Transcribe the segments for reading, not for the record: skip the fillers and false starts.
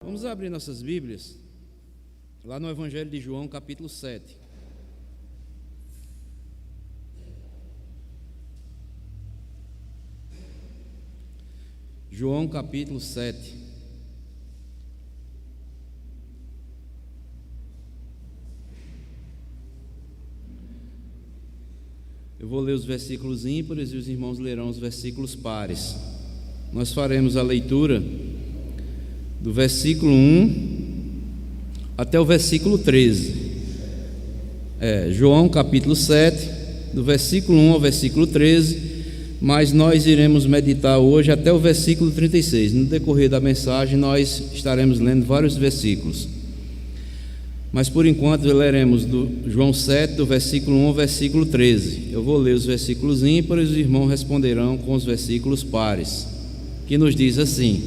Vamos abrir nossas Bíblias lá no Evangelho de João, capítulo 7. João, capítulo 7. Eu vou ler os versículos ímpares e os irmãos lerão os versículos pares. Nós faremos a leitura do versículo 1 até o versículo 13. João capítulo 7, do versículo 1 ao versículo 13, mas nós iremos meditar hoje até o versículo 36. No decorrer da mensagem nós estaremos lendo vários versículos, mas por enquanto leremos do João 7, do versículo 1 ao versículo 13. Eu vou ler os versículos ímpares e os irmãos responderão com os versículos pares, que nos diz assim: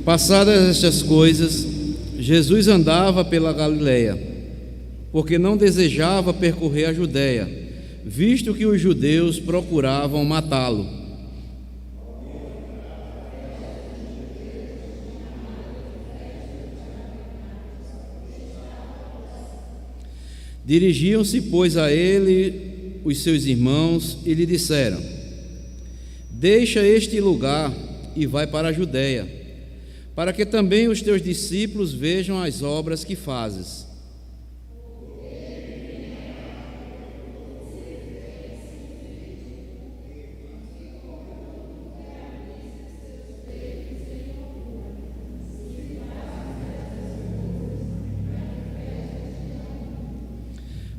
Passadas estas coisas, Jesus andava pela Galileia, porque não desejava percorrer a Judéia, visto que os judeus procuravam matá-lo. Dirigiam-se, pois, a ele os seus irmãos e lhe disseram: Deixa este lugar e vai para a Judéia, para que também os teus discípulos vejam as obras que fazes.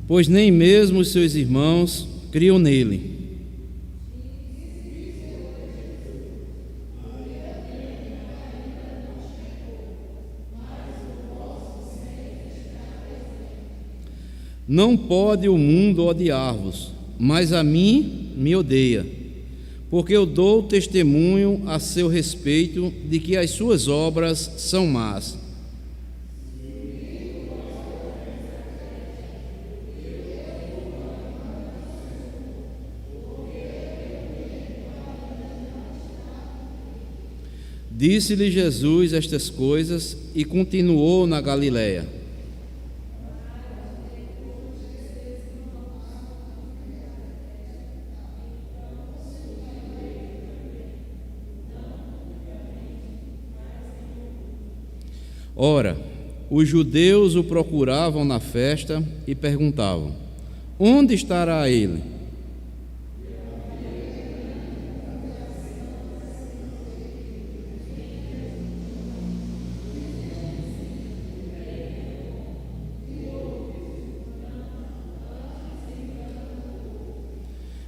Pois nem mesmo os seus irmãos criam nele. Não pode o mundo odiar-vos, mas a mim me odeia, porque eu dou testemunho a seu respeito de que as suas obras são más. Disse-lhe Jesus estas coisas e continuou na Galileia. Ora, os judeus o procuravam na festa e perguntavam: Onde estará ele?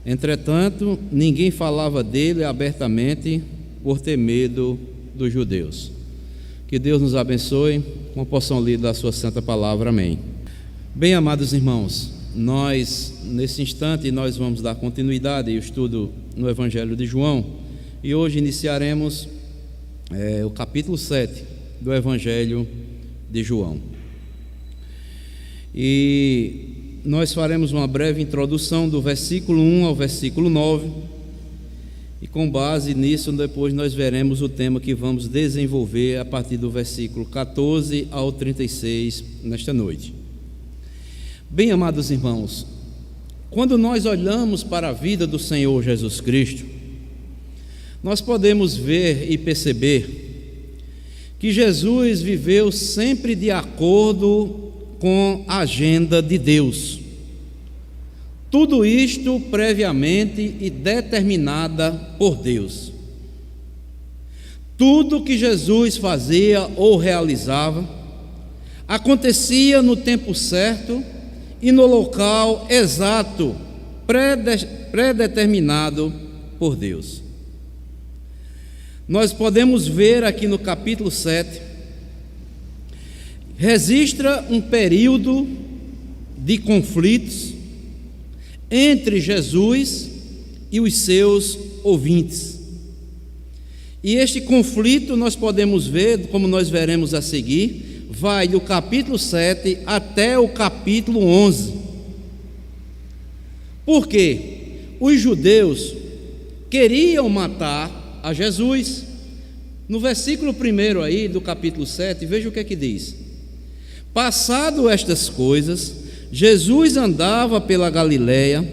Entretanto, ninguém falava dele abertamente por ter medo dos judeus. Que Deus nos abençoe com a porção lida da sua santa palavra. Amém. Bem, amados irmãos, nesse instante, nós vamos dar continuidade ao estudo no Evangelho de João, e hoje iniciaremos o capítulo 7 do Evangelho de João. E nós faremos uma breve introdução do versículo 1 ao versículo 9, e com base nisso depois nós veremos o tema que vamos desenvolver a partir do versículo 14 ao 36 nesta noite. Bem, amados irmãos, quando nós olhamos para a vida do Senhor Jesus Cristo, nós podemos ver e perceber que Jesus viveu sempre de acordo com a agenda de Deus. Tudo isto previamente e determinada por Deus. Tudo que Jesus fazia ou realizava acontecia no tempo certo e no local exato, predeterminado por Deus. Nós podemos ver aqui no capítulo 7, registra um período de conflitos entre Jesus e os seus ouvintes. E este conflito nós podemos ver, como nós veremos a seguir, vai do capítulo 7 até o capítulo 11. Por quê? Os judeus queriam matar a Jesus, No versículo 1 aí do capítulo 7, veja o que é que diz: passado estas coisas, Jesus andava pela Galiléia,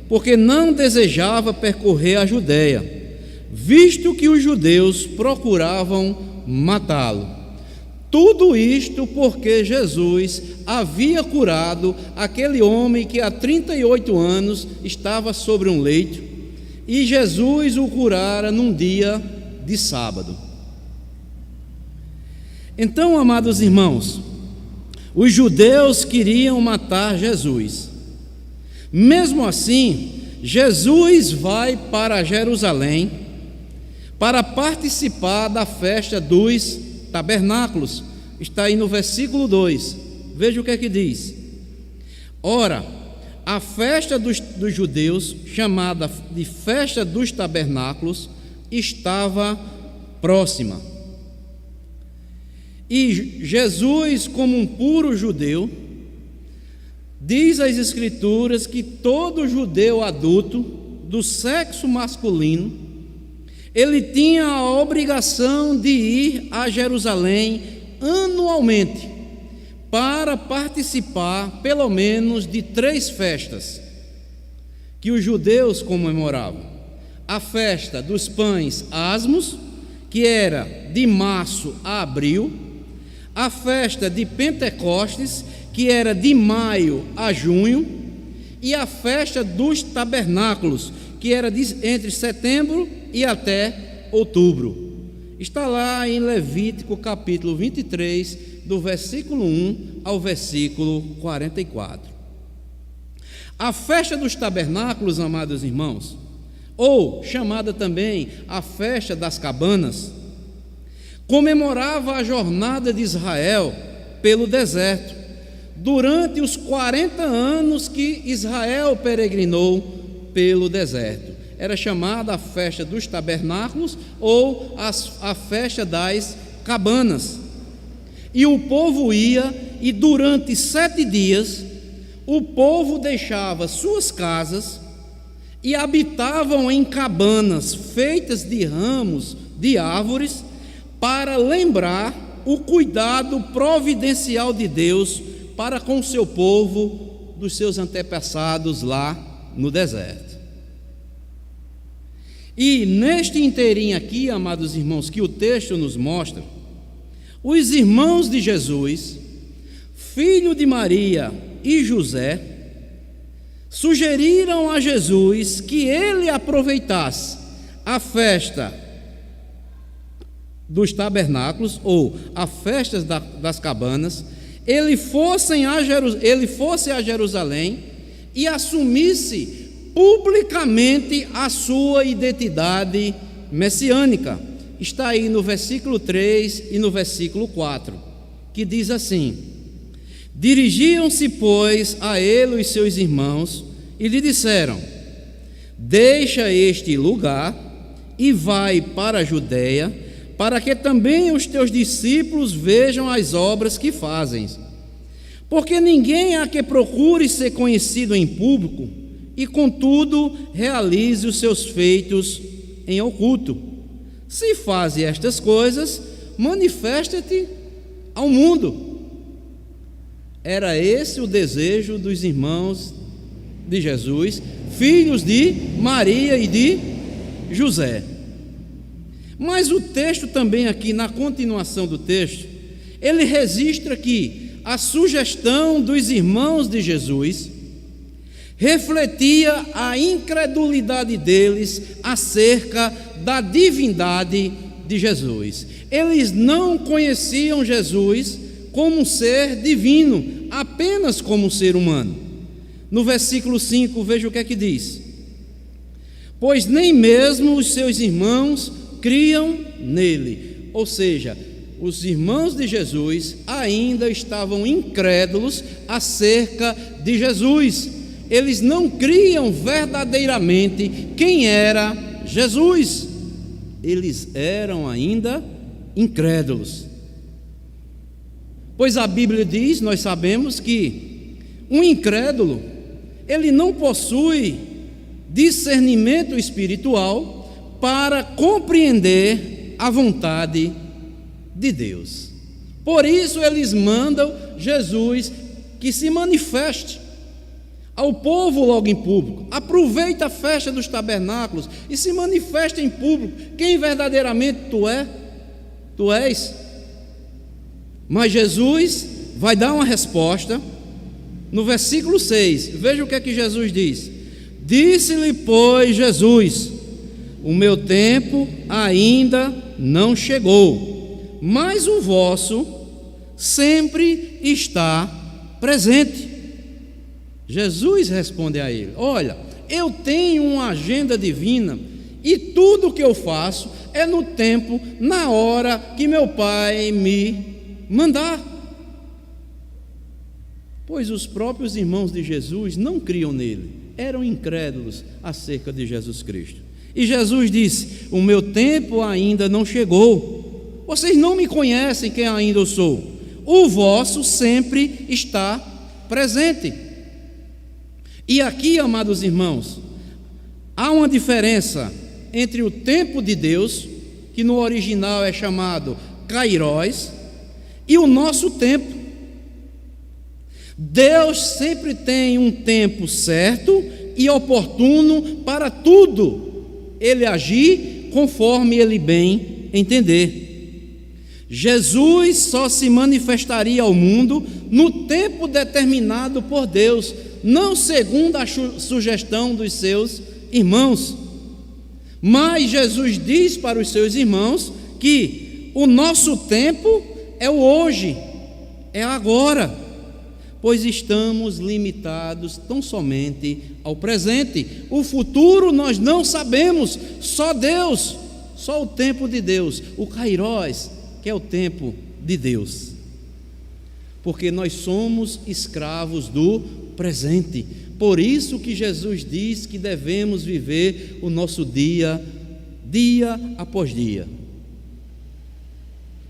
porque não desejava percorrer a Judéia, visto que os judeus procuravam matá-lo. Tudo isto porque Jesus havia curado aquele homem que há 38 anos estava sobre um leito, e Jesus o curara num dia de sábado. Então, amados irmãos, os judeus queriam matar Jesus. Mesmo assim, Jesus vai para Jerusalém para participar da festa dos tabernáculos. Está aí no versículo 2. Veja o que é que diz: ora, a festa dos judeus, chamada de festa dos tabernáculos, estava próxima. E Jesus, como um puro judeu, diz às Escrituras que todo judeu adulto do sexo masculino, ele tinha a obrigação de ir a Jerusalém anualmente para participar pelo menos de 3 festas que os judeus comemoravam: a festa dos pães asmos, que era de março a abril; a festa de Pentecostes, que era de maio a junho; e a festa dos tabernáculos, que era entre setembro e até outubro. Está lá em Levítico capítulo 23, do versículo 1 ao versículo 44. A festa dos tabernáculos, amados irmãos, ou chamada também a festa das cabanas, comemorava a jornada de Israel pelo deserto, durante os 40 anos que Israel peregrinou pelo deserto. Era chamada a festa dos tabernáculos ou a festa das cabanas. E o povo ia, e durante 7 dias, o povo deixava suas casas e habitavam em cabanas feitas de ramos de árvores, para lembrar o cuidado providencial de Deus para com o seu povo, dos seus antepassados lá no deserto. E neste inteirinho aqui, amados irmãos, que o texto nos mostra, os irmãos de Jesus, filho de Maria e José, sugeriram a Jesus que ele aproveitasse a festa dos tabernáculos, ou a festa das cabanas, ele fosse a Jerusalém e assumisse publicamente a sua identidade messiânica. Está aí no versículo 3 e no versículo 4, que diz assim: dirigiam-se, pois, a ele os seus irmãos e lhe disseram: deixa este lugar e vai para a Judéia, para que também os teus discípulos vejam as obras que fazes. Porque ninguém há que procure ser conhecido em público e, contudo, realize os seus feitos em oculto. Se fazes estas coisas, manifesta-te ao mundo. Era esse o desejo dos irmãos de Jesus, filhos de Maria e de José. Mas o texto também aqui, na continuação do texto, ele registra que a sugestão dos irmãos de Jesus refletia a incredulidade deles acerca da divindade de Jesus. Eles não conheciam Jesus como um ser divino, apenas como um ser humano. No versículo 5, veja o que é que diz: pois nem mesmo os seus irmãos criam nele. Ou seja, os irmãos de Jesus ainda estavam incrédulos acerca de Jesus. Eles não criam verdadeiramente quem era Jesus. Eles eram ainda incrédulos. Pois a Bíblia diz, nós sabemos que um incrédulo, ele não possui discernimento espiritual para compreender a vontade de Deus. Por isso eles mandam Jesus que se manifeste ao povo logo em público. Aproveita a festa dos tabernáculos e se manifesta em público quem verdadeiramente tu és. Mas Jesus vai dar uma resposta no versículo 6. Veja o que é que Jesus diz: disse-lhe, pois, Jesus: o meu tempo ainda não chegou, mas o vosso sempre está presente. Jesus responde a ele: olha, eu tenho uma agenda divina e tudo o que eu faço é no tempo, na hora que meu Pai me mandar. Pois os próprios irmãos de Jesus não criam nele, eram incrédulos acerca de Jesus Cristo. E Jesus disse: o meu tempo ainda não chegou, vocês não me conhecem quem ainda eu sou, o vosso sempre está presente. E aqui, amados irmãos, há uma diferença entre o tempo de Deus, que no original é chamado Kairos, e o nosso tempo. Deus sempre tem um tempo certo e oportuno para tudo Ele agir conforme Ele bem entender. Jesus só se manifestaria ao mundo no tempo determinado por Deus, não segundo a sugestão dos seus irmãos. Mas Jesus diz para os seus irmãos que o nosso tempo é o hoje, é agora, pois estamos limitados tão somente ao presente. O futuro nós não sabemos, só Deus, só o tempo de Deus, o Kairos, que é o tempo de Deus. Porque nós somos escravos do presente. Por isso que Jesus diz que devemos viver o nosso dia, dia após dia.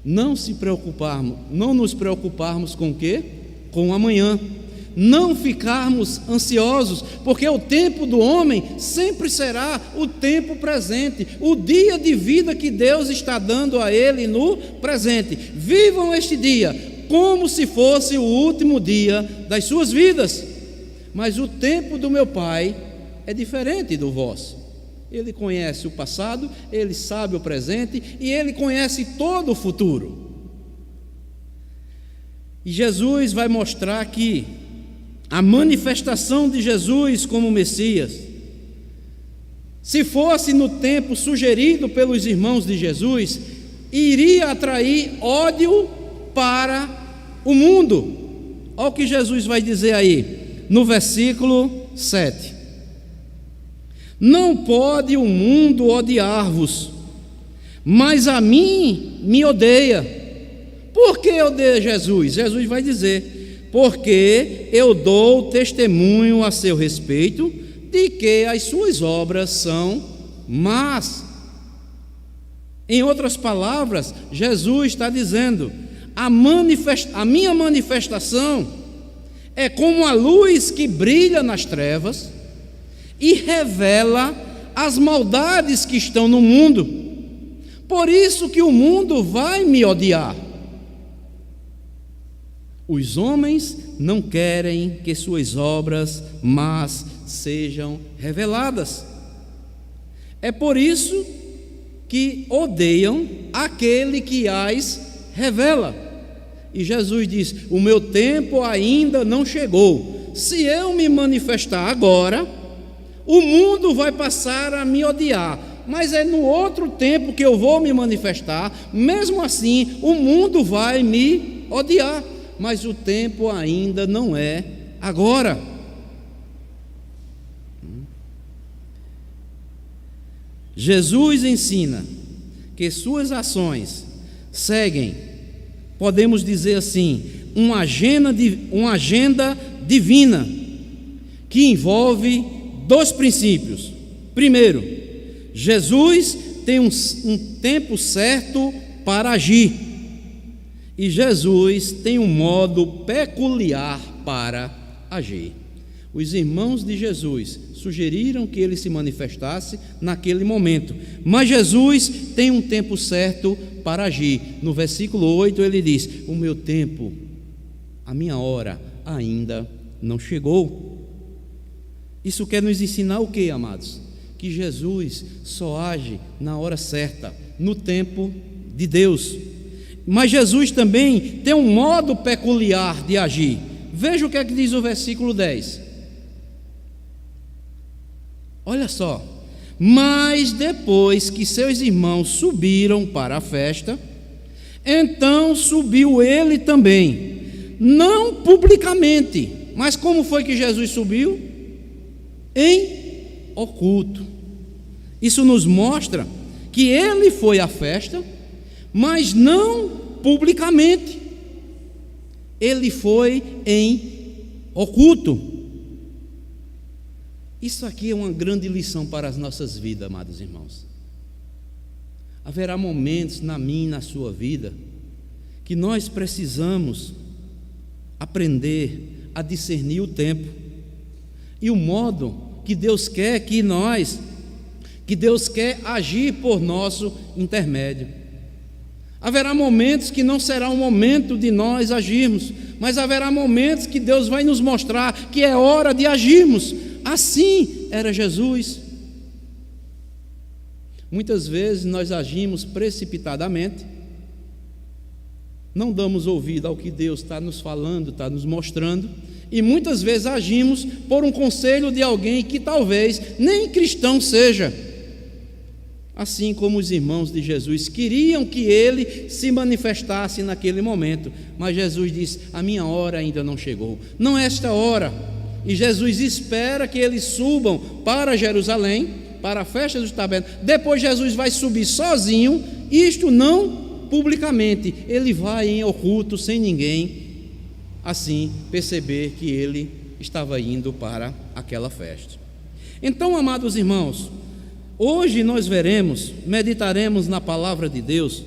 Não nos preocuparmos com o quê? Com o amanhã. Não ficarmos ansiosos, porque o tempo do homem sempre será o tempo presente, o dia de vida que Deus está dando a ele no presente. Vivam este dia como se fosse o último dia das suas vidas. Mas o tempo do meu Pai é diferente do vosso. Ele conhece o passado, Ele sabe o presente e Ele conhece todo o futuro. E Jesus vai mostrar que a manifestação de Jesus como Messias, se fosse no tempo sugerido pelos irmãos de Jesus, iria atrair ódio para o mundo. Olha o que Jesus vai dizer aí no versículo 7: não pode o mundo odiar-vos, mas a mim me odeia. Por que odeia Jesus? Jesus vai dizer: porque eu dou testemunho a seu respeito de que as suas obras são más. Em outras palavras, Jesus está dizendo: a minha manifestação é como a luz que brilha nas trevas e revela as maldades que estão no mundo. Por isso que o mundo vai me odiar. Os homens não querem que suas obras más sejam reveladas. É por isso que odeiam aquele que as revela. E Jesus diz: o meu tempo ainda não chegou. Se eu me manifestar agora, o mundo vai passar a me odiar, mas é no outro tempo que eu vou me manifestar. Mesmo assim, o mundo vai me odiar, mas o tempo ainda não é agora. Jesus ensina que suas ações seguem, podemos dizer assim, uma agenda divina que envolve dois princípios. Primeiro, Jesus tem um tempo certo para agir, e Jesus tem um modo peculiar para agir. Os irmãos de Jesus sugeriram que ele se manifestasse naquele momento, mas Jesus tem um tempo certo para agir. No versículo 8 ele diz: o meu tempo, a minha hora ainda não chegou. Isso quer nos ensinar o que, amados? Que Jesus só age na hora certa, no tempo de Deus. Mas Jesus também tem um modo peculiar de agir. Veja o que é que diz o versículo 10. Olha só: mas depois que seus irmãos subiram para a festa, então subiu ele também, não publicamente. Mas como foi que Jesus subiu? Em oculto. Isso nos mostra que ele foi à festa, mas não publicamente. Ele foi em oculto. Isso aqui é uma grande lição para as nossas vidas, amados irmãos. Haverá momentos na minha e na sua vida que nós precisamos aprender a discernir o tempo e o modo que Deus quer agir por nosso intermédio. Haverá momentos que não será o momento de nós agirmos, mas haverá momentos que Deus vai nos mostrar que é hora de agirmos. Assim era Jesus. Muitas vezes nós agimos precipitadamente, não damos ouvido ao que Deus está nos falando, está nos mostrando, e muitas vezes agimos por um conselho de alguém que talvez nem cristão seja. Assim como os irmãos de Jesus queriam que ele se manifestasse naquele momento, mas Jesus disse: a minha hora ainda não chegou, não é esta hora. E Jesus espera que eles subam para Jerusalém, para a festa dos tabernáculos. Depois Jesus vai subir sozinho, isto não publicamente, ele vai em oculto, sem ninguém assim perceber que ele estava indo para aquela festa. Então, amados irmãos, hoje nós meditaremos na palavra de Deus,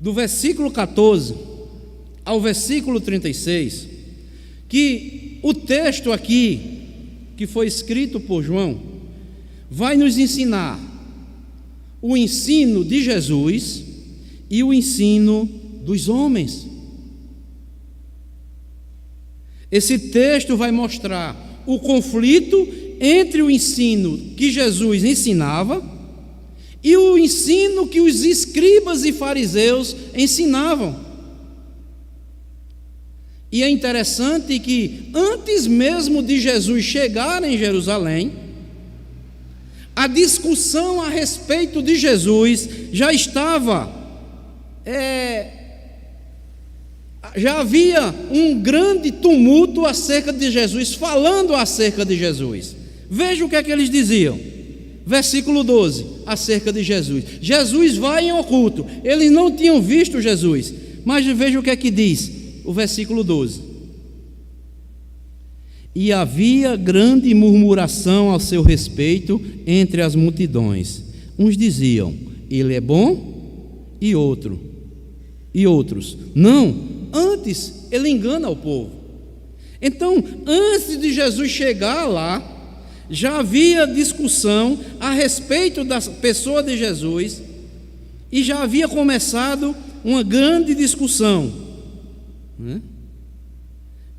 do versículo 14 ao versículo 36, que o texto aqui, que foi escrito por João, vai nos ensinar o ensino de Jesus e o ensino dos homens. Esse texto vai mostrar o conflito entre o ensino que Jesus ensinava e o ensino que os escribas e fariseus ensinavam. E é interessante que antes mesmo de Jesus chegar em Jerusalém, a discussão a respeito de Jesus já estava, já havia um grande tumulto acerca de Jesus, falando acerca de Jesus. Veja o que é que eles diziam. Versículo 12, acerca de Jesus. Jesus vai em oculto. Eles não tinham visto Jesus, mas veja o que é que diz o versículo 12. E havia grande murmuração ao seu respeito entre as multidões. Uns diziam: ele é bom, e outros: não, antes ele engana o povo. Então, antes de Jesus chegar lá, já havia discussão a respeito da pessoa de Jesus, e já havia começado uma grande discussão, né?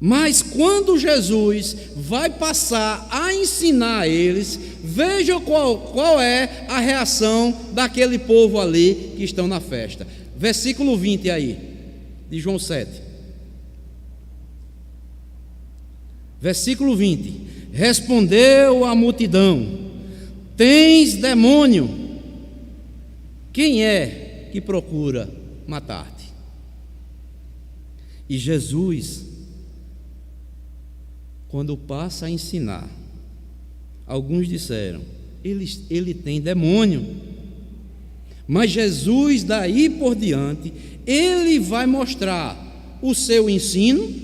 Mas quando Jesus vai passar a ensinar eles, veja qual é a reação daquele povo ali que estão na festa. Versículo 20 aí, de João 7. Versículo 20: respondeu a multidão: tens demônio, quem é que procura matar-te? E Jesus, quando passa a ensinar, alguns disseram: ele tem demônio. Mas Jesus, daí por diante, ele vai mostrar o seu ensino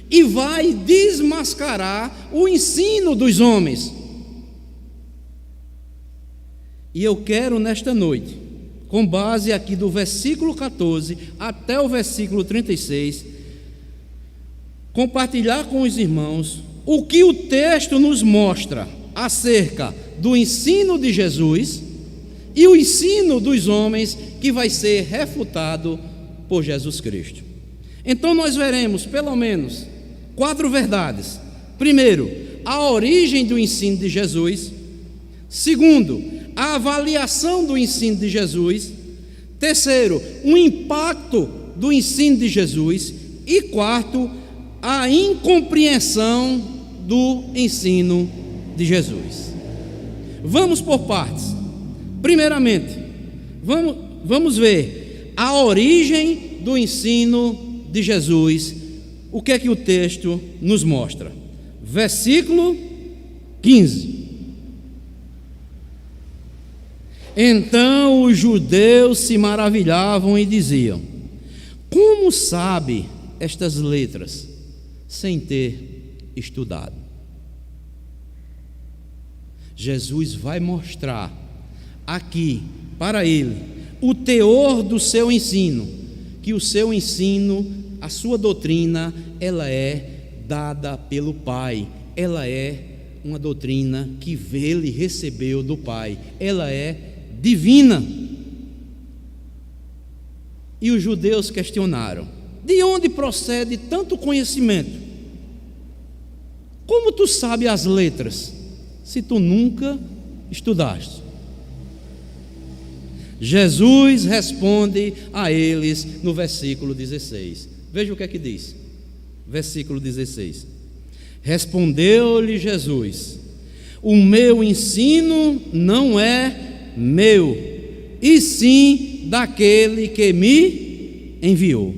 e vai desmascarar o ensino dos homens. E eu quero nesta noite, com base aqui do versículo 14 até o versículo 36, compartilhar com os irmãos o que o texto nos mostra acerca do ensino de Jesus e o ensino dos homens que vai ser refutado por Jesus Cristo. Então nós veremos pelo menos 4 verdades. Primeiro, a origem do ensino de Jesus. Segundo, a avaliação do ensino de Jesus. Terceiro, o impacto do ensino de Jesus. E quarto, a incompreensão do ensino de Jesus. Vamos por partes. Primeiramente, vamos ver a origem do ensino de Jesus. O que é que o texto nos mostra? Versículo 15. Então os judeus se maravilhavam e diziam: como sabe estas letras sem ter estudado? Jesus vai mostrar aqui para ele o teor do seu ensino, que o seu ensino, a sua doutrina, ela é dada pelo Pai, ela é uma doutrina que ele recebeu do Pai, ela é divina. E os judeus questionaram: de onde procede tanto conhecimento? Como tu sabe as letras, se tu nunca estudaste? Jesus responde a eles no versículo 16. Veja o que é que diz. Versículo 16. Respondeu-lhe Jesus: o meu ensino não é meu, e sim daquele que me enviou.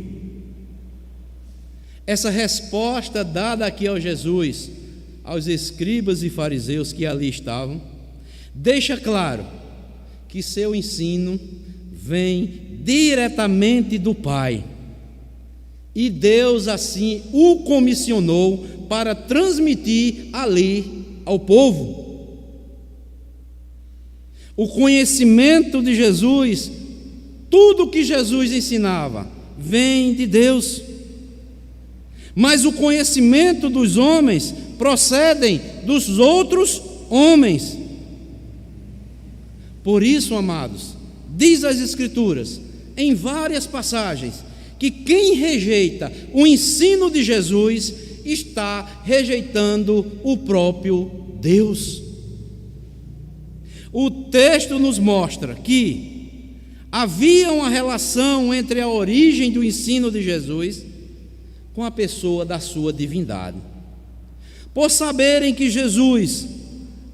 Essa resposta dada aqui ao Jesus, aos escribas e fariseus que ali estavam, deixa claro que seu ensino vem diretamente do Pai, e Deus assim o comissionou para transmitir ali ao povo. O conhecimento de Jesus, tudo que Jesus ensinava, vem de Deus. Mas o conhecimento dos homens procedem dos outros homens. Por isso, amados, diz as Escrituras, em várias passagens, que quem rejeita o ensino de Jesus está rejeitando o próprio Deus. O texto nos mostra que havia uma relação entre a origem do ensino de Jesus com a pessoa da sua divindade. Por saberem que Jesus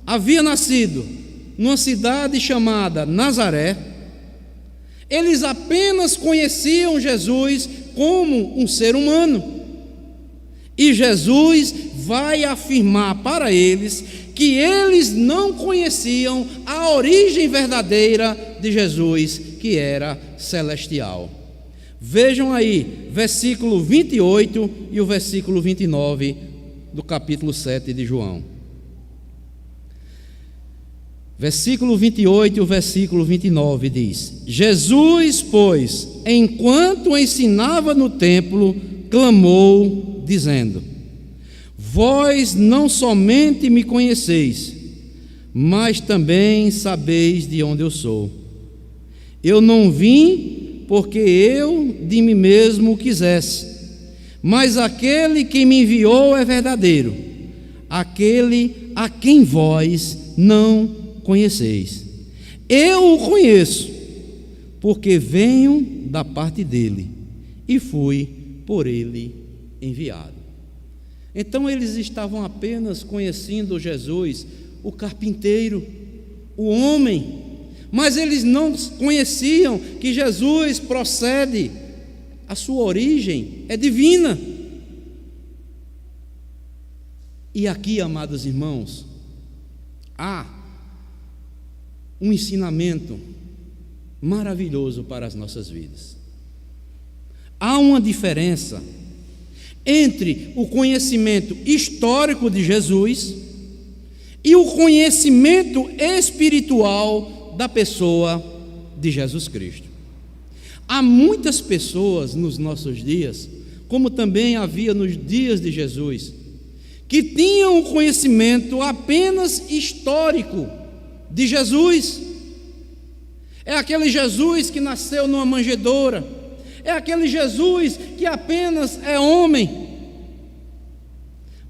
havia nascido numa cidade chamada Nazaré, eles apenas conheciam Jesus como um ser humano. E Jesus vai afirmar para eles que eles não conheciam a origem verdadeira de Jesus, que era celestial. Vejam aí, versículo 28 e o versículo 29 do capítulo 7 de João. Versículo 28 e o versículo 29 diz: Jesus, pois, enquanto ensinava no templo, clamou, dizendo: vós não somente me conheceis, mas também sabeis de onde eu sou. Eu não vim porque eu de mim mesmo quisesse, mas aquele que me enviou é verdadeiro, aquele a quem vós não conheceis. Eu o conheço, porque venho da parte dele e fui por ele enviado. Então eles estavam apenas conhecendo Jesus, o carpinteiro, o homem, mas eles não conheciam que Jesus procede, a sua origem é divina. E aqui, amados irmãos, há um ensinamento maravilhoso para as nossas vidas. Há uma diferença entre o conhecimento histórico de Jesus e o conhecimento espiritual da pessoa de Jesus Cristo. Há muitas pessoas nos nossos dias, como também havia nos dias de Jesus, que tinham o conhecimento apenas histórico de Jesus. É aquele Jesus que nasceu numa manjedoura, é aquele Jesus que apenas é homem.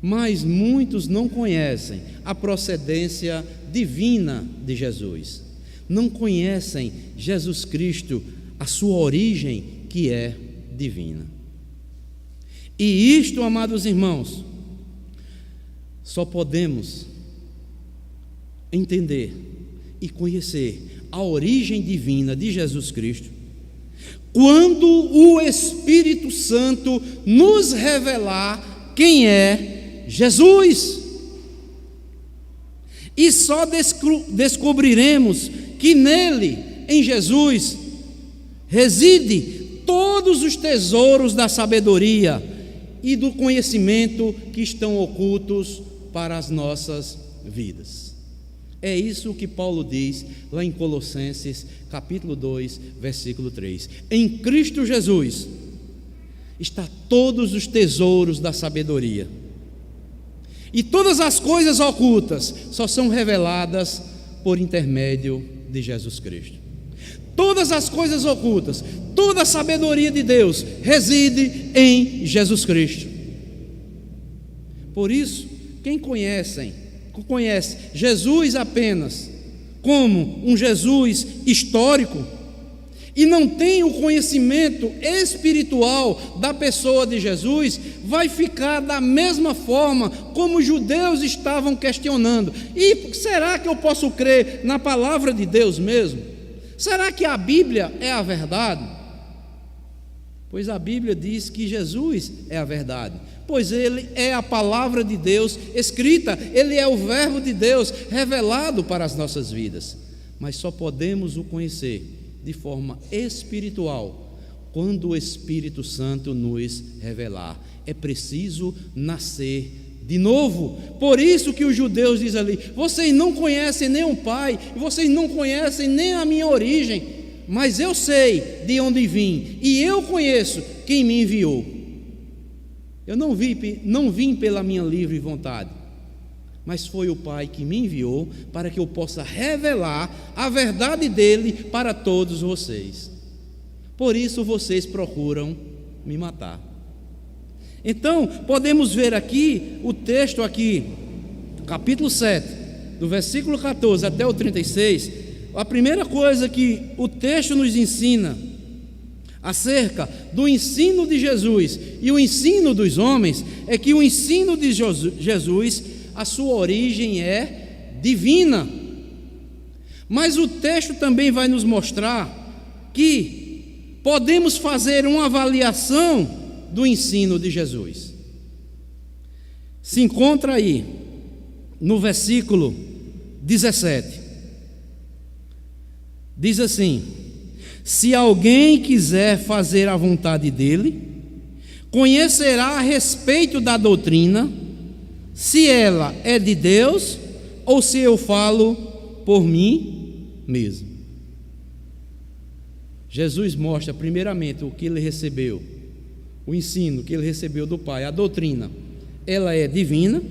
Mas muitos não conhecem a procedência divina de Jesus, não conhecem Jesus Cristo, a sua origem que é divina. E isto, amados irmãos, só podemos entender e conhecer a origem divina de Jesus Cristo quando o Espírito Santo nos revelar quem é Jesus. E só descobriremos que nele, em Jesus, reside todos os tesouros da sabedoria e do conhecimento que estão ocultos para as nossas vidas. É isso que Paulo diz lá em Colossenses, capítulo 2, versículo 3. Em Cristo Jesus está todos os tesouros da sabedoria. E todas as coisas ocultas só são reveladas por intermédio de Jesus Cristo. Todas as coisas ocultas, toda a sabedoria de Deus reside em Jesus Cristo. Por isso, quem conhece Jesus apenas como um Jesus histórico e não tem o conhecimento espiritual da pessoa de Jesus, vai ficar da mesma forma como os judeus estavam questionando: e será que eu posso crer na palavra de Deus mesmo? Será que a Bíblia é a verdade? Pois a Bíblia diz que Jesus é a verdade, pois Ele é a palavra de Deus escrita, Ele é o verbo de Deus revelado para as nossas vidas. Mas só podemos o conhecer de forma espiritual quando o Espírito Santo nos revelar. É preciso nascer de novo. Por isso que os judeus dizem ali: vocês não conhecem nem o Pai, vocês não conhecem nem a minha origem, mas eu sei de onde vim e eu conheço quem me enviou. Eu não vim pela minha livre vontade, mas foi o Pai que me enviou para que eu possa revelar a verdade dele para todos vocês. Por isso vocês procuram me matar. Então, podemos ver aqui o texto aqui, capítulo 7, do versículo 14 até o 36, a primeira coisa que o texto nos ensina acerca do ensino de Jesus e o ensino dos homens é que o ensino de Jesus, a sua origem é divina. Mas o texto também vai nos mostrar que podemos fazer uma avaliação do ensino de Jesus. Se encontra aí no versículo 17. Diz assim: se alguém quiser fazer a vontade dele, conhecerá a respeito da doutrina, se ela é de Deus ou se eu falo por mim mesmo. Jesus mostra primeiramente o que ele recebeu, o ensino que ele recebeu do Pai, a doutrina, ela é divina.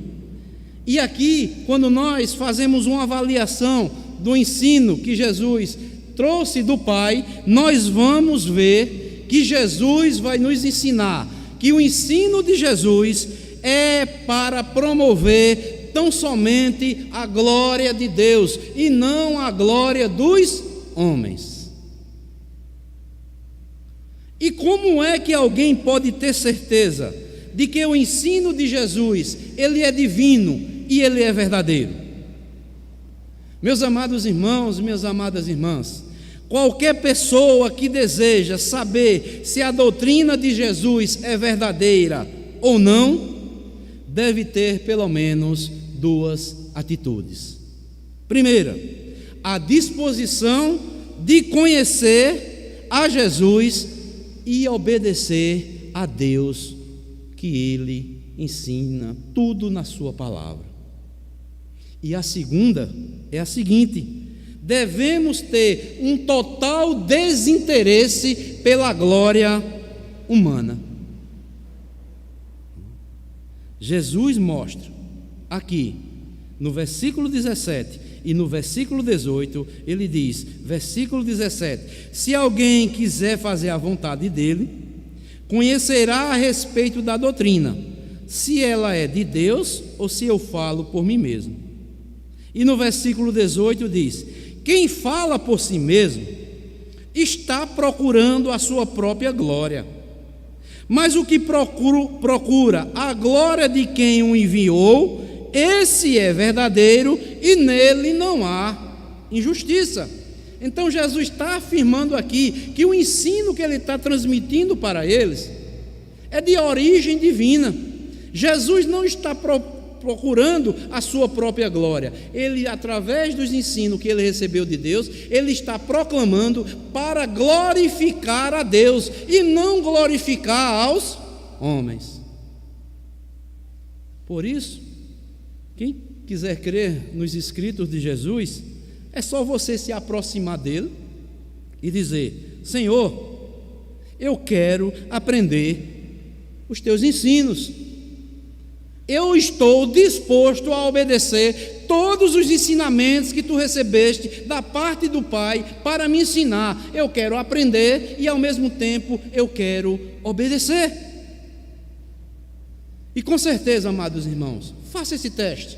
E aqui, quando nós fazemos uma avaliação do ensino que Jesus trouxe do Pai, nós vamos ver que Jesus vai nos ensinar que o ensino de Jesus é para promover tão somente a glória de Deus e não a glória dos homens. E como é que alguém pode ter certeza de que o ensino de Jesus, ele é divino e ele é verdadeiro? Meus amados irmãos, minhas amadas irmãs, qualquer pessoa que deseja saber se a doutrina de Jesus é verdadeira ou não, deve ter pelo menos duas atitudes. Primeira, a disposição de conhecer a Jesus e obedecer a Deus, que Ele ensina tudo na sua palavra. E a segunda é a seguinte: devemos ter um total desinteresse pela glória humana. Jesus mostra aqui, no versículo 17 e no versículo 18, ele diz, versículo 17: se alguém quiser fazer a vontade dele, conhecerá a respeito da doutrina, se ela é de Deus ou se eu falo por mim mesmo. E no versículo 18 diz: quem fala por si mesmo está procurando a sua própria glória, mas o que procura a glória de quem o enviou, esse é verdadeiro e nele não há injustiça. Então Jesus está afirmando aqui que o ensino que ele está transmitindo para eles é de origem divina. Jesus não está procurando a sua própria glória. Ele, através dos ensinos que ele recebeu de Deus, ele está proclamando para glorificar a Deus e não glorificar aos homens. Por isso, quem quiser crer nos escritos de Jesus, é só você se aproximar dele e dizer: Senhor, eu quero aprender os teus ensinos. Eu estou disposto a obedecer todos os ensinamentos que tu recebeste da parte do Pai para me ensinar. Eu quero aprender e ao mesmo tempo eu quero obedecer. E com certeza, amados irmãos, faça esse teste.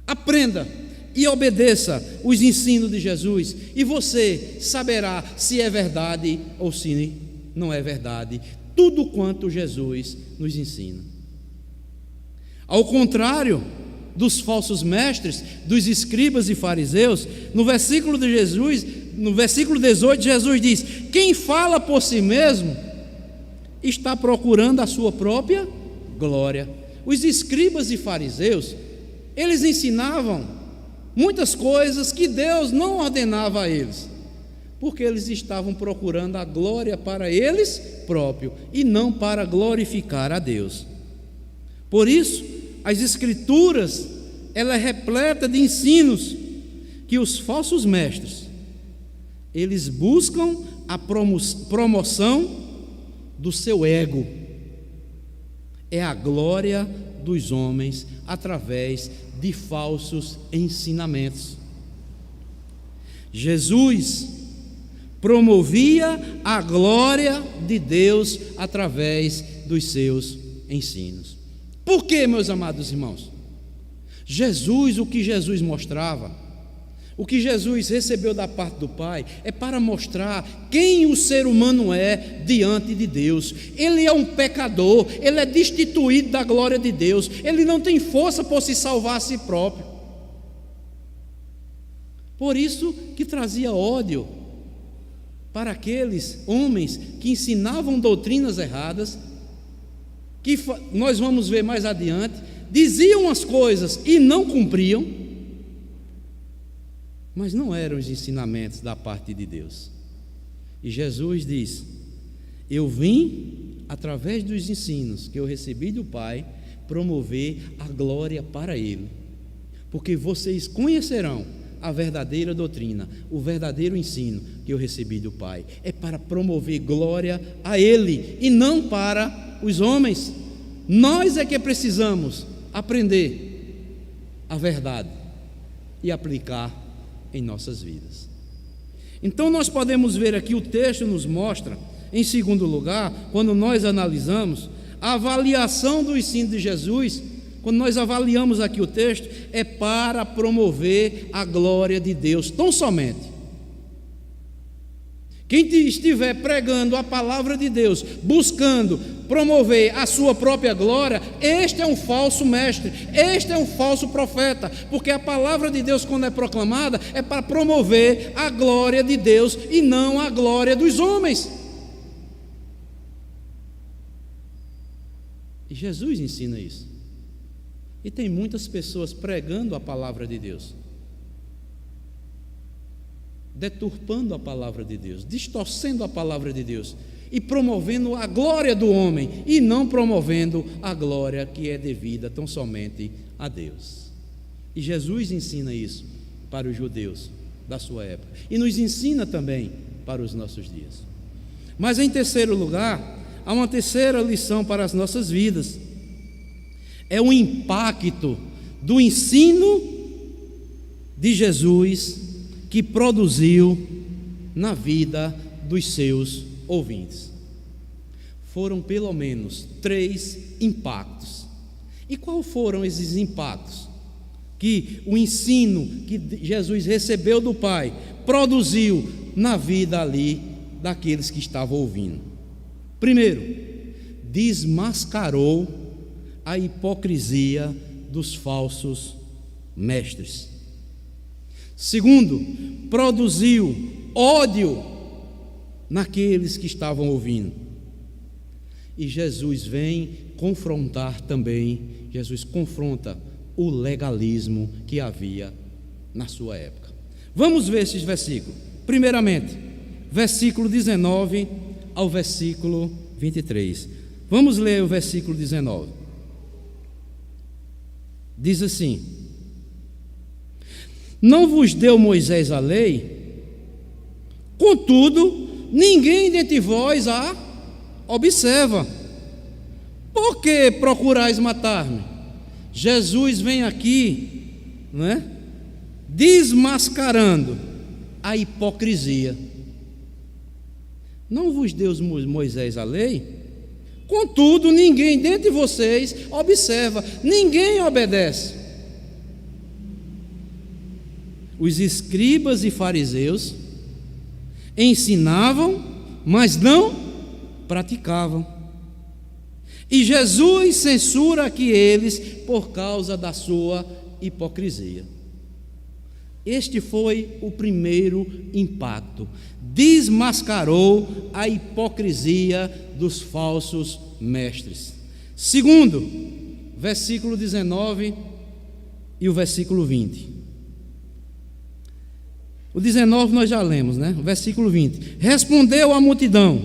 Aprenda e obedeça os ensinos de Jesus e você saberá se é verdade ou se não é verdade tudo quanto Jesus nos ensina. Ao contrário dos falsos mestres, dos escribas e fariseus, no versículo 18, Jesus diz: quem fala por si mesmo está procurando a sua própria glória. Os escribas e fariseus, eles ensinavam muitas coisas que Deus não ordenava a eles, porque eles estavam procurando a glória para eles próprios e não para glorificar a Deus. Por isso, as Escrituras, ela é repleta de ensinos que os falsos mestres, eles buscam a promoção do seu ego, é a glória dos homens através de falsos ensinamentos. Jesus promovia a glória de Deus através dos seus ensinos. Por quê, meus amados irmãos? O que Jesus mostrava, o que Jesus recebeu da parte do Pai, é para mostrar quem o ser humano é diante de Deus. Ele é um pecador, ele é destituído da glória de Deus, ele não tem força por se salvar a si próprio. Por isso que trazia ódio para aqueles homens que ensinavam doutrinas erradas, que nós vamos ver mais adiante, diziam as coisas e não cumpriam, mas não eram os ensinamentos da parte de Deus. E Jesus diz: eu vim, através dos ensinos que eu recebi do Pai, promover a glória para Ele, porque vocês conhecerão a verdadeira doutrina, o verdadeiro ensino que eu recebi do Pai, é para promover glória a Ele e não para os homens. Nós é que precisamos aprender a verdade e aplicar em nossas vidas. Então nós podemos ver aqui, o texto nos mostra, em segundo lugar, quando nós analisamos a avaliação do ensino de Jesus, quando nós avaliamos aqui o texto, é para promover a glória de Deus, tão somente. Quem estiver pregando a palavra de Deus, buscando promover a sua própria glória, este é um falso mestre, este é um falso profeta, porque a palavra de Deus, quando é proclamada, é para promover a glória de Deus e não a glória dos homens. E Jesus ensina isso. E tem muitas pessoas pregando a palavra de Deus, deturpando a palavra de Deus, distorcendo a palavra de Deus e promovendo a glória do homem e não promovendo a glória que é devida tão somente a Deus. E Jesus ensina isso para os judeus da sua época e nos ensina também para os nossos dias. Mas em terceiro lugar, há uma terceira lição para as nossas vidas. É o impacto do ensino de Jesus que produziu na vida dos seus ouvintes. Foram pelo menos 3 impactos. E quais foram esses impactos que o ensino que Jesus recebeu do Pai produziu na vida ali daqueles que estavam ouvindo? Primeiro, desmascarou a hipocrisia dos falsos mestres. Segundo, produziu ódio naqueles que estavam ouvindo. E Jesus vem confrontar também, Jesus confronta o legalismo que havia na sua época. Vamos ver esses versículos. Primeiramente, versículo 19 ao versículo 23. Vamos ler o versículo 19. Diz assim: não vos deu Moisés a lei, contudo, ninguém dentre vós a observa. Por que procurais matar-me? Jesus vem aqui, não é? Desmascarando a hipocrisia. Não vos deu Moisés a lei, contudo, ninguém dentre vocês observa, ninguém obedece. Os escribas e fariseus ensinavam, mas não praticavam. E Jesus censura aqui eles por causa da sua hipocrisia. Este foi o primeiro impacto. Desmascarou a hipocrisia dos falsos mestres. Segundo, versículo 19 e o versículo 20. O 19 nós já lemos, né? O versículo 20. Respondeu a multidão: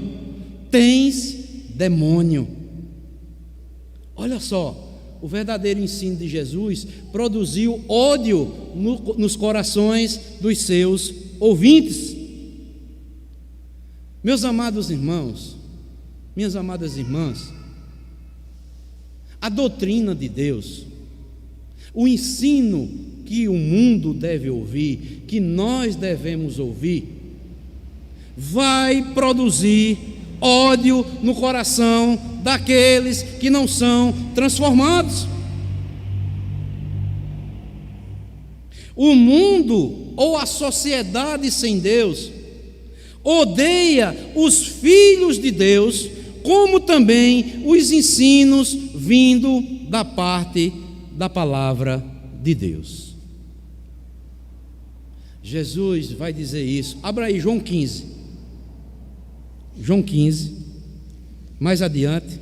tens demônio. Olha só, o verdadeiro ensino de Jesus produziu ódio nos corações dos seus ouvintes. Meus amados irmãos, minhas amadas irmãs, a doutrina de Deus, o ensino que o mundo deve ouvir, que nós devemos ouvir, vai produzir ódio no coração daqueles que não são transformados. O mundo ou a sociedade sem Deus odeia os filhos de Deus, como também os ensinos vindo da parte da palavra de Deus. Jesus vai dizer isso. Abra aí João 15. João 15, mais adiante.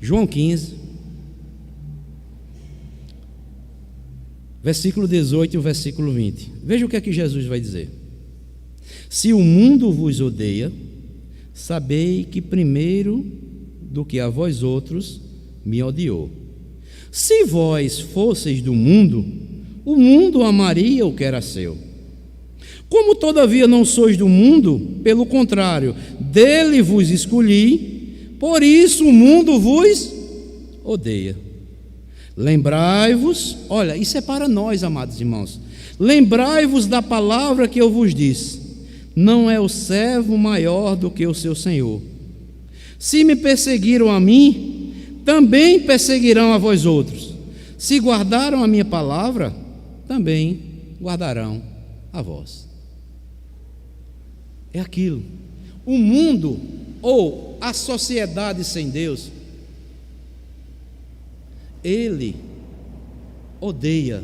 João 15, versículo 18 e o versículo 20. Veja o que é que Jesus vai dizer. Se o mundo vos odeia, sabei que primeiro do que a vós outros me odiou. Se vós fosseis do mundo, o mundo amaria o que era seu. Como todavia não sois do mundo, pelo contrário, dele vos escolhi, por isso o mundo vos odeia. Lembrai-vos, olha, isso é para nós, amados irmãos. Lembrai-vos da palavra que eu vos disse: não é o servo maior do que o seu senhor. Se me perseguiram a mim, também perseguirão a vós outros. Se guardaram a minha palavra, também guardarão a vós. É aquilo. O mundo ou a sociedade sem Deus, ele odeia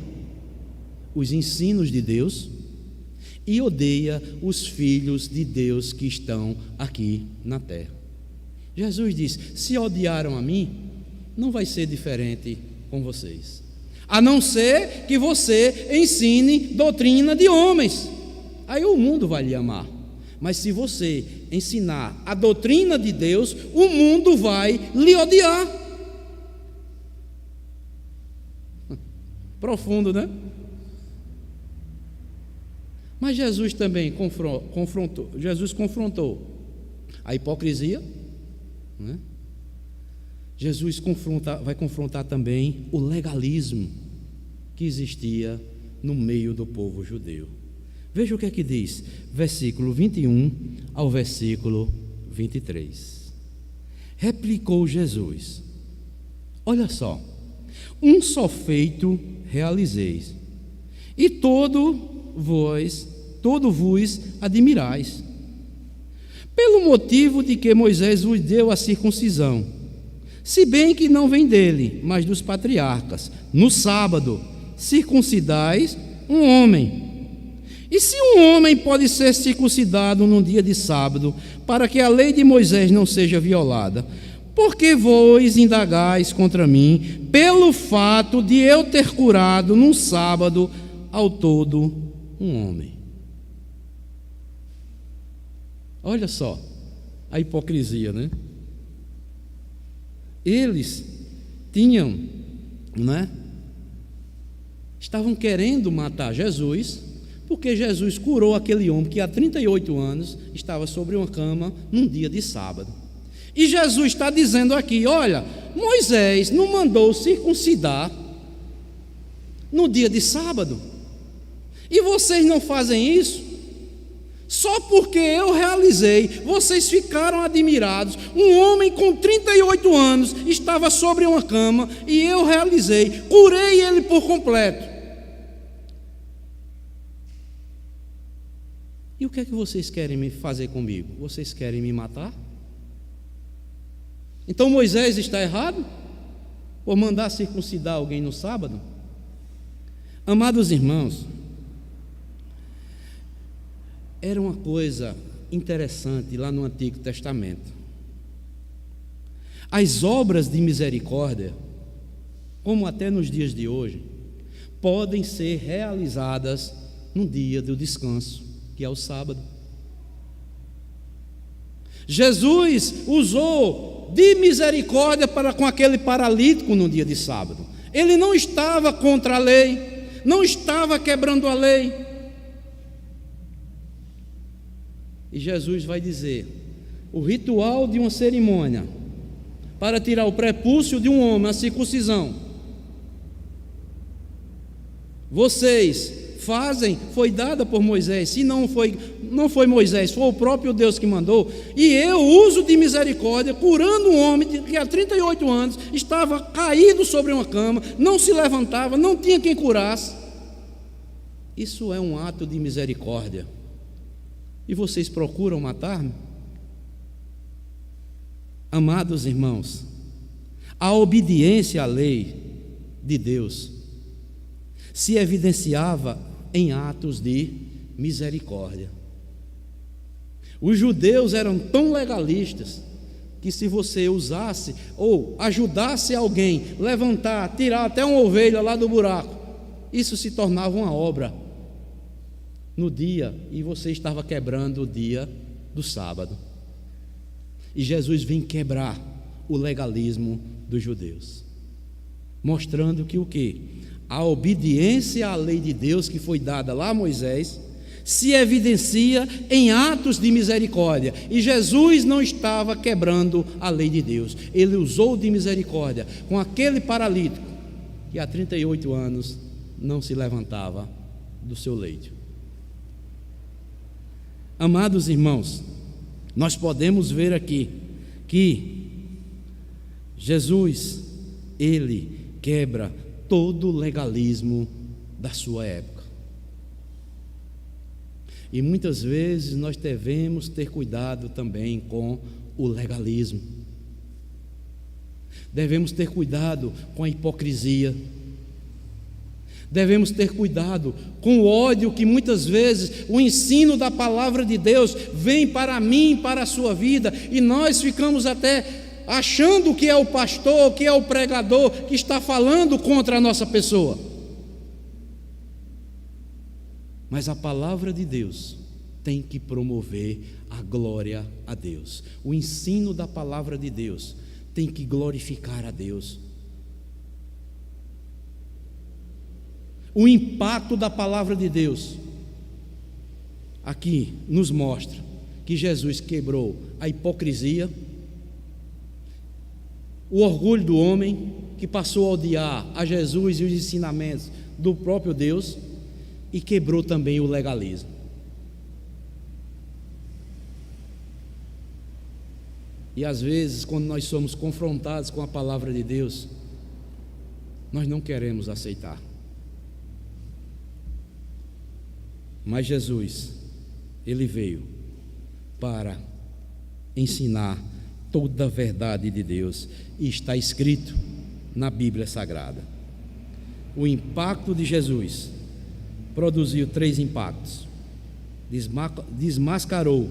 os ensinos de Deus e odeia os filhos de Deus que estão aqui na terra. Jesus disse: se odiaram a mim, não vai ser diferente com vocês, a não ser que você ensine doutrina de homens, aí o mundo vai lhe amar. Mas se você ensinar a doutrina de Deus, o mundo vai lhe odiar. Profundo, né? Mas Jesus também confrontou a hipocrisia, né? Jesus vai confrontar também o legalismo que existia no meio do povo judeu. Veja o que é que diz, versículo 21 ao versículo 23. Replicou Jesus: olha só, um só feito realizeis, e todo vos admirais, pelo motivo de que Moisés vos deu a circuncisão, se bem que não vem dele, mas dos patriarcas. No sábado circuncidais um homem. E se um homem pode ser circuncidado num dia de sábado, para que a lei de Moisés não seja violada, por que vos indagais contra mim, pelo fato de eu ter curado num sábado ao todo um homem? Olha só a hipocrisia, né? Eles tinham, né? Estavam querendo matar Jesus, porque Jesus curou aquele homem que há 38 anos estava sobre uma cama num dia de sábado. E Jesus está dizendo aqui: olha, Moisés não mandou circuncidar no dia de sábado, e vocês não fazem isso. Só porque eu realizei, vocês ficaram admirados. Um homem com 38 anos estava sobre uma cama e eu realizei, curei ele por completo. E o que é que vocês querem me fazer comigo? Vocês querem me matar? Então Moisés está errado por mandar circuncidar alguém no sábado? Amados irmãos, era uma coisa interessante lá no Antigo Testamento. As obras de misericórdia, como até nos dias de hoje, podem ser realizadas no dia do descanso, que é o sábado. Jesus usou de misericórdia para com aquele paralítico no dia de sábado. Ele não estava contra a lei, não estava quebrando a lei. E Jesus vai dizer: o ritual de uma cerimônia para tirar o prepúcio de um homem, a circuncisão, vocês fazem, foi dada por Moisés. Se não foi Moisés, foi o próprio Deus que mandou. E eu uso de misericórdia, curando um homem que há 38 anos estava caído sobre uma cama, não se levantava, não tinha quem curasse. Isso é um ato de misericórdia. E vocês procuram matar-me? Amados irmãos, a obediência à lei de Deus se evidenciava em atos de misericórdia. Os judeus eram tão legalistas que se você usasse ou ajudasse alguém a levantar, tirar até uma ovelha lá do buraco, isso se tornava uma obra no dia, e você estava quebrando o dia do sábado. E Jesus vem quebrar o legalismo dos judeus, mostrando que o quê? A obediência à lei de Deus que foi dada lá a Moisés se evidencia em atos de misericórdia. E Jesus não estava quebrando a lei de Deus. Ele usou de misericórdia com aquele paralítico que há 38 anos não se levantava do seu leito. Amados irmãos, nós podemos ver aqui que Jesus, ele quebra todo o legalismo da sua época. E muitas vezes nós devemos ter cuidado também com o legalismo. Devemos ter cuidado com a hipocrisia. Devemos ter cuidado com o ódio que muitas vezes o ensino da palavra de Deus vem para mim, para a sua vida, e nós ficamos até achando que é o pastor, que é o pregador que está falando contra a nossa pessoa. Mas a palavra de Deus tem que promover a glória a Deus. O ensino da palavra de Deus tem que glorificar a Deus. O impacto da palavra de Deus aqui nos mostra que Jesus quebrou a hipocrisia, o orgulho do homem, que passou a odiar a Jesus e os ensinamentos do próprio Deus, e quebrou também o legalismo. E às vezes, quando nós somos confrontados com a palavra de Deus, nós não queremos aceitar. Mas Jesus, Ele veio para ensinar toda a verdade de Deus, e está escrito na Bíblia Sagrada. O impacto de Jesus produziu 3 impactos: desmascarou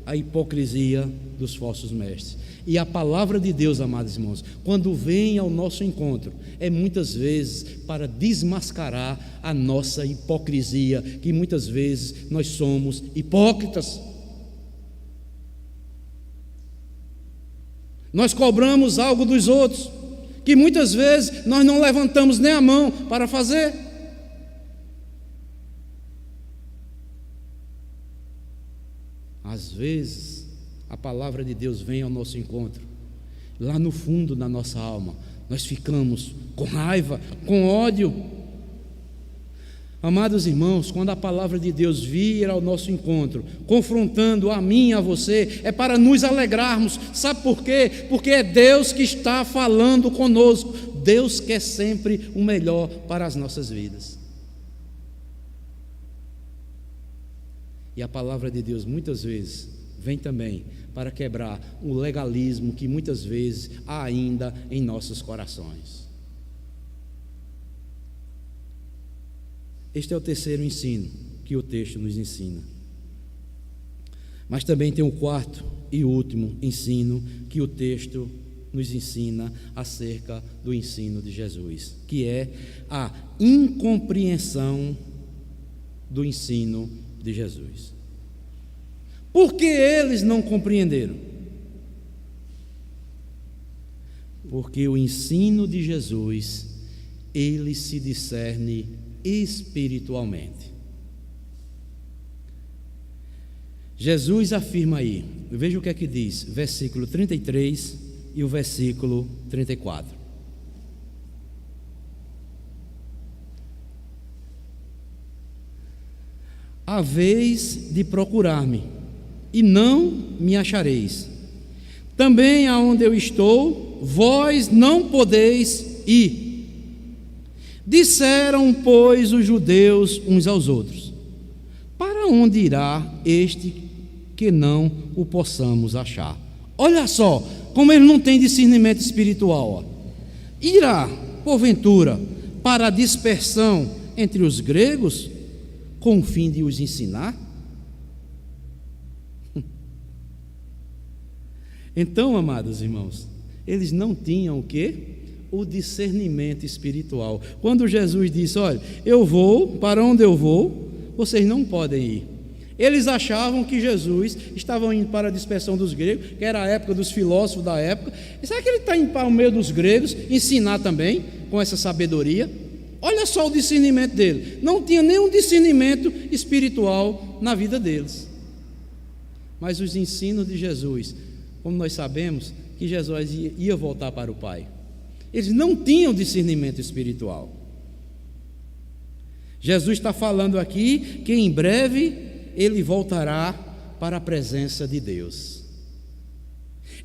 a hipocrisia dos falsos mestres. E a palavra de Deus, amados irmãos, quando vem ao nosso encontro, é muitas vezes para desmascarar a nossa hipocrisia, que muitas vezes nós somos hipócritas. Nós cobramos algo dos outros, que muitas vezes nós não levantamos nem a mão para fazer. Às vezes, a palavra de Deus vem ao nosso encontro, lá no fundo da nossa alma, nós ficamos com raiva, com ódio. Amados irmãos, quando a palavra de Deus vir ao nosso encontro, confrontando a mim e a você, é para nos alegrarmos. Sabe por quê? Porque é Deus que está falando conosco. Deus quer sempre o melhor para as nossas vidas. E a palavra de Deus muitas vezes vem também para quebrar o legalismo que muitas vezes há ainda em nossos corações. Este é o terceiro ensino que o texto nos ensina. Mas também tem o quarto e último ensino que o texto nos ensina acerca do ensino de Jesus, que é a incompreensão do ensino de Jesus. Por que eles não compreenderam? Porque o ensino de Jesus, ele se discerne espiritualmente. Jesus afirma aí, veja o que é que diz, versículo 33 e o versículo 34. Haveis de procurar-me, e não me achareis. Também aonde eu estou, vós não podeis ir. Disseram, pois, os judeus uns aos outros: para onde irá este que não o possamos achar? Olha só, como ele não tem discernimento espiritual. Ó. Irá, porventura, para a dispersão entre os gregos, com o fim de os ensinar? Então, amados irmãos, eles não tinham o quê? O discernimento espiritual. Quando Jesus disse: olha, eu vou, para onde eu vou, vocês não podem ir. Eles achavam que Jesus estava indo para a dispersão dos gregos, que era a época dos filósofos da época. E será que ele está indo para o meio dos gregos, ensinar também, com essa sabedoria? Olha só o discernimento dele. Não tinha nenhum discernimento espiritual na vida deles. Mas os ensinos de Jesus, como nós sabemos, que Jesus ia voltar para o Pai. Eles não tinham discernimento espiritual. Jesus está falando aqui que em breve ele voltará para a presença de Deus.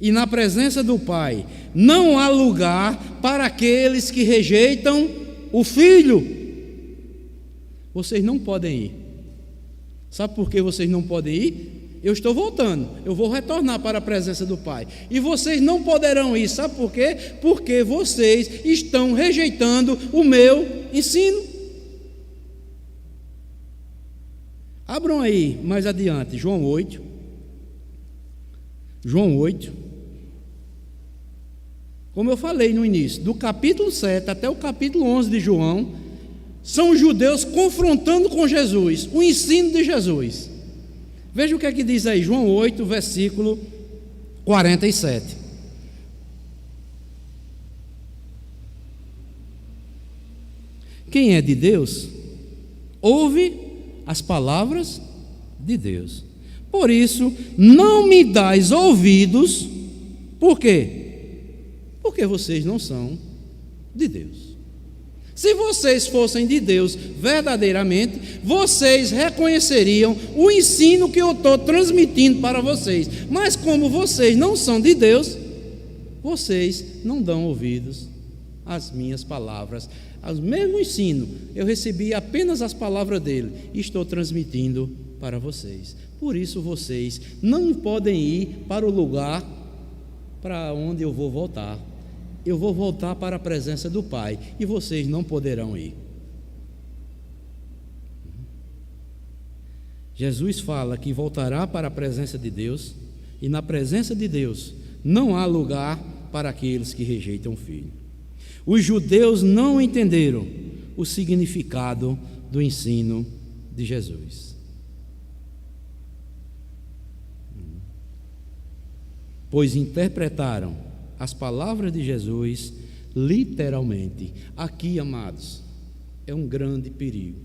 E na presença do Pai não há lugar para aqueles que rejeitam o Filho. Vocês não podem ir. Sabe por que vocês não podem ir? Eu estou voltando, eu vou retornar para a presença do Pai. E vocês não poderão ir, sabe por quê? Porque vocês estão rejeitando o meu ensino. Abram aí mais adiante, João 8. João 8. Como eu falei no início, do capítulo 7 até o capítulo 11 de João, são os judeus confrontando com Jesus, o ensino de Jesus. Veja o que é que diz aí, João 8, versículo 47. Quem é de Deus, ouve as palavras de Deus. Por isso, não me dais ouvidos. Por quê? Porque vocês não são de Deus. Se vocês fossem de Deus verdadeiramente, vocês reconheceriam o ensino que eu estou transmitindo para vocês. Mas como vocês não são de Deus, vocês não dão ouvidos às minhas palavras. Ao mesmo ensino, eu recebi apenas as palavras dele e estou transmitindo para vocês. Por isso vocês não podem ir para o lugar para onde eu vou voltar. Eu vou voltar para a presença do Pai e vocês não poderão ir. Jesus fala que voltará para a presença de Deus, e na presença de Deus não há lugar para aqueles que rejeitam o Filho. Os judeus não entenderam o significado do ensino de Jesus. Pois interpretaram as palavras de Jesus literalmente. Aqui, amados, é um grande perigo.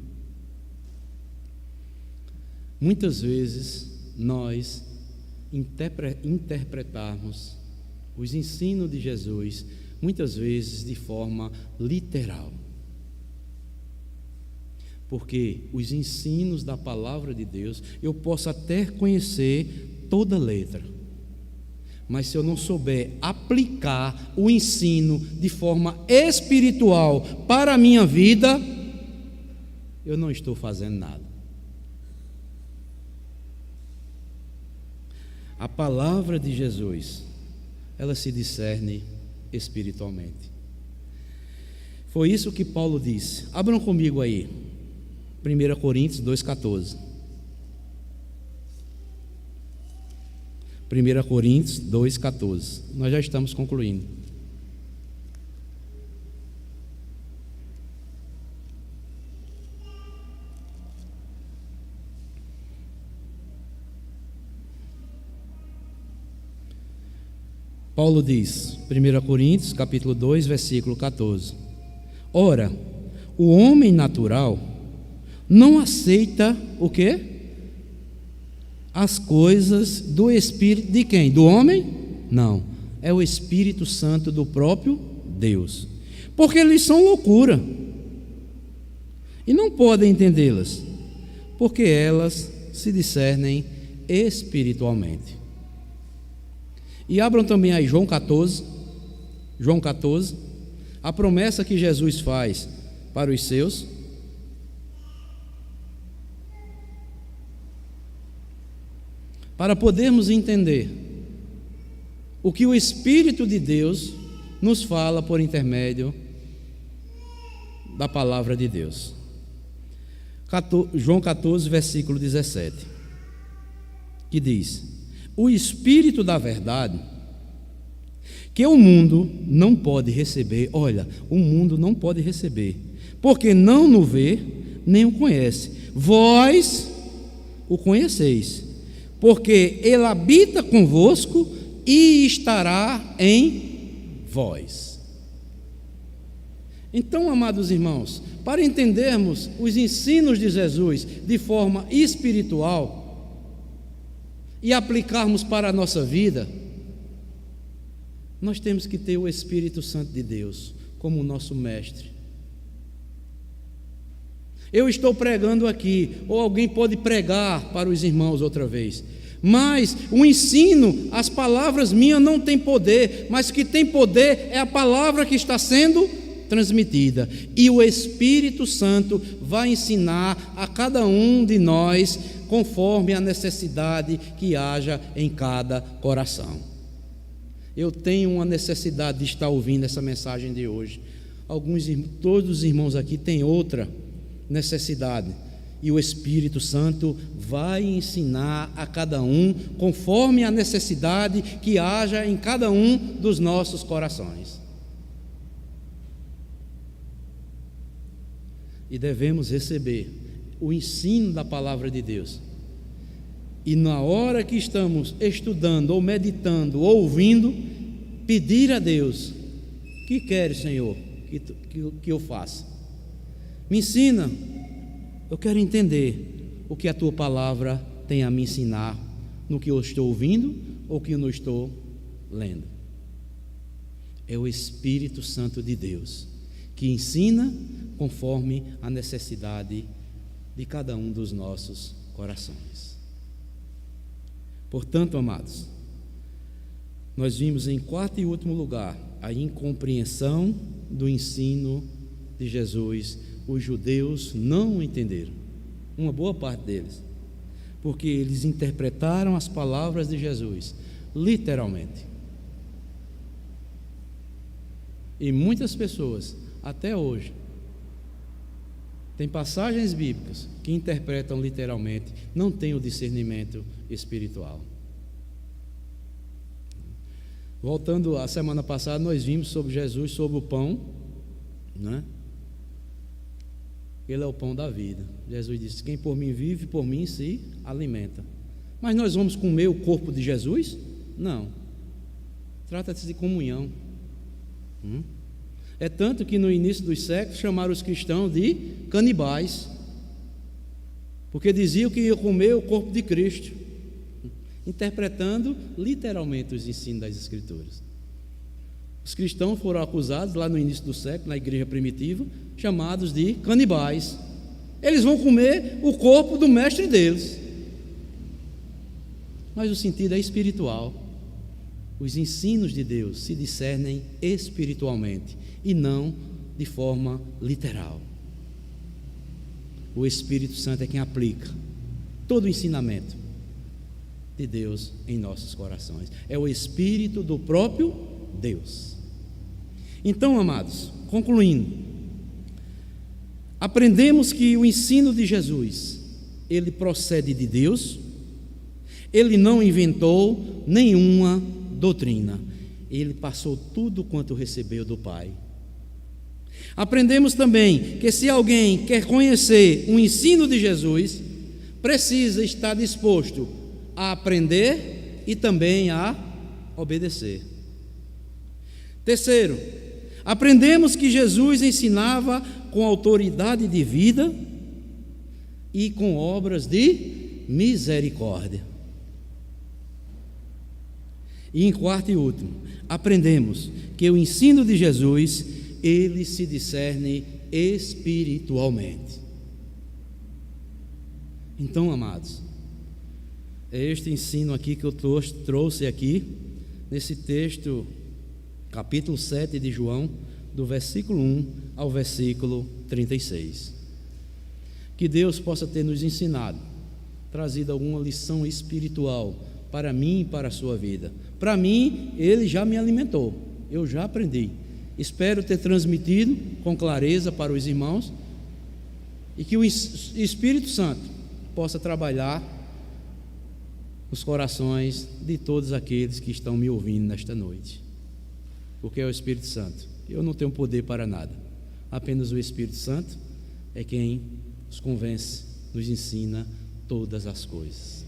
Muitas vezes nós interpretarmos os ensinos de Jesus, muitas vezes de forma literal. Porque os ensinos da palavra de Deus, eu posso até conhecer toda letra, mas se eu não souber aplicar o ensino de forma espiritual para a minha vida, eu não estou fazendo nada. A palavra de Jesus, ela se discerne espiritualmente. Foi isso que Paulo disse. Abram comigo aí, 1 Coríntios 2,14. 1 Coríntios 2,14. Nós já estamos concluindo. Paulo diz, 1 Coríntios, capítulo 2, versículo 14: Ora, o homem natural não aceita o quê? As coisas do Espírito de quem? Do homem? Não, é o Espírito Santo do próprio Deus, porque eles são loucura e não podem entendê-las, porque elas se discernem espiritualmente. E abram também aí João 14, a promessa que Jesus faz para os seus. Para podermos entender o que o Espírito de Deus nos fala por intermédio da palavra de Deus. João 14, versículo 17, que diz: o Espírito da verdade, que o mundo não pode receber. Olha, o mundo não pode receber, porque não o vê, nem o conhece. Vós o conheceis, porque ele habita convosco e estará em vós. Então, amados irmãos, para entendermos os ensinos de Jesus de forma espiritual e aplicarmos para a nossa vida, nós temos que ter o Espírito Santo de Deus como o nosso mestre. Eu estou pregando aqui, ou alguém pode pregar para os irmãos outra vez, mas o ensino, as palavras minhas não têm poder, mas o que tem poder é a palavra que está sendo transmitida, e o Espírito Santo vai ensinar a cada um de nós conforme a necessidade que haja em cada coração. Eu tenho uma necessidade de estar ouvindo essa mensagem de hoje. Todos os irmãos aqui têm outra necessidade, e o Espírito Santo vai ensinar a cada um conforme a necessidade que haja em cada um dos nossos corações. E devemos receber o ensino da palavra de Deus, e na hora que estamos estudando, ou meditando, ou ouvindo, pedir a Deus: o que queres, Senhor, que eu faça? Me ensina, eu quero entender o que a tua palavra tem a me ensinar no que eu estou ouvindo ou que eu não estou lendo. É o Espírito Santo de Deus que ensina conforme a necessidade de cada um dos nossos corações. Portanto, amados, nós vimos em quarto e último lugar a incompreensão do ensino de Jesus. Os judeus não entenderam, uma boa parte deles, porque eles interpretaram as palavras de Jesus literalmente. E muitas pessoas, até hoje, têm passagens bíblicas que interpretam literalmente, não têm o discernimento espiritual. Voltando à semana passada, nós vimos sobre Jesus, sobre o pão, né? Ele é o pão da vida. Jesus disse: quem por mim vive, por mim se alimenta. Mas nós vamos comer o corpo de Jesus? Não. Trata-se de comunhão. É tanto que no início dos séculos chamaram os cristãos de canibais, porque diziam que iam comer o corpo de Cristo, interpretando literalmente os ensinos das Escrituras. Os cristãos foram acusados lá no início do século, na igreja primitiva, chamados de canibais. Eles vão comer o corpo do mestre deles. Mas o sentido é espiritual. Os ensinos de Deus se discernem espiritualmente e não de forma literal. O Espírito Santo é quem aplica todo o ensinamento de Deus em nossos corações. É o Espírito do próprio Deus. Então, amados, concluindo, aprendemos que o ensino de Jesus, ele procede de Deus. Ele não inventou nenhuma doutrina. Ele passou tudo quanto recebeu do Pai. Aprendemos também que se alguém quer conhecer o ensino de Jesus, precisa estar disposto a aprender e também a obedecer. Terceiro, aprendemos que Jesus ensinava com autoridade de vida e com obras de misericórdia. E em quarto e último, aprendemos que o ensino de Jesus, ele se discerne espiritualmente. Então, amados, é este ensino aqui que eu trouxe aqui, nesse texto, capítulo 7 de João, do versículo 1 ao versículo 36. Que Deus possa ter nos ensinado, trazido alguma lição espiritual para mim e para a sua vida. Para mim, Ele já me alimentou, eu já aprendi. Espero ter transmitido com clareza para os irmãos e que o Espírito Santo possa trabalhar nos corações de todos aqueles que estão me ouvindo nesta noite, porque é o Espírito Santo. Eu não tenho poder para nada, apenas o Espírito Santo é quem nos convence, nos ensina todas as coisas.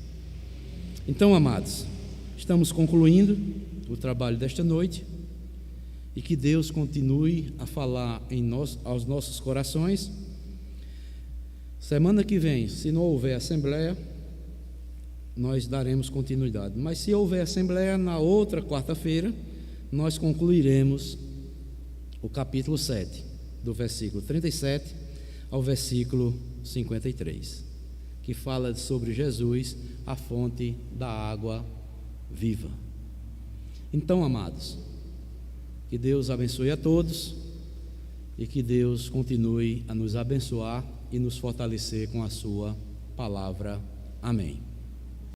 Então, amados, estamos concluindo o trabalho desta noite e que Deus continue a falar aos nossos corações. Semana que vem, se não houver assembleia, nós daremos continuidade, mas se houver assembleia, na outra quarta-feira nós concluiremos o capítulo 7, do versículo 37 ao versículo 53, que fala sobre Jesus, a fonte da água viva. Então, amados, que Deus abençoe a todos e que Deus continue a nos abençoar e nos fortalecer com a sua palavra. Amém.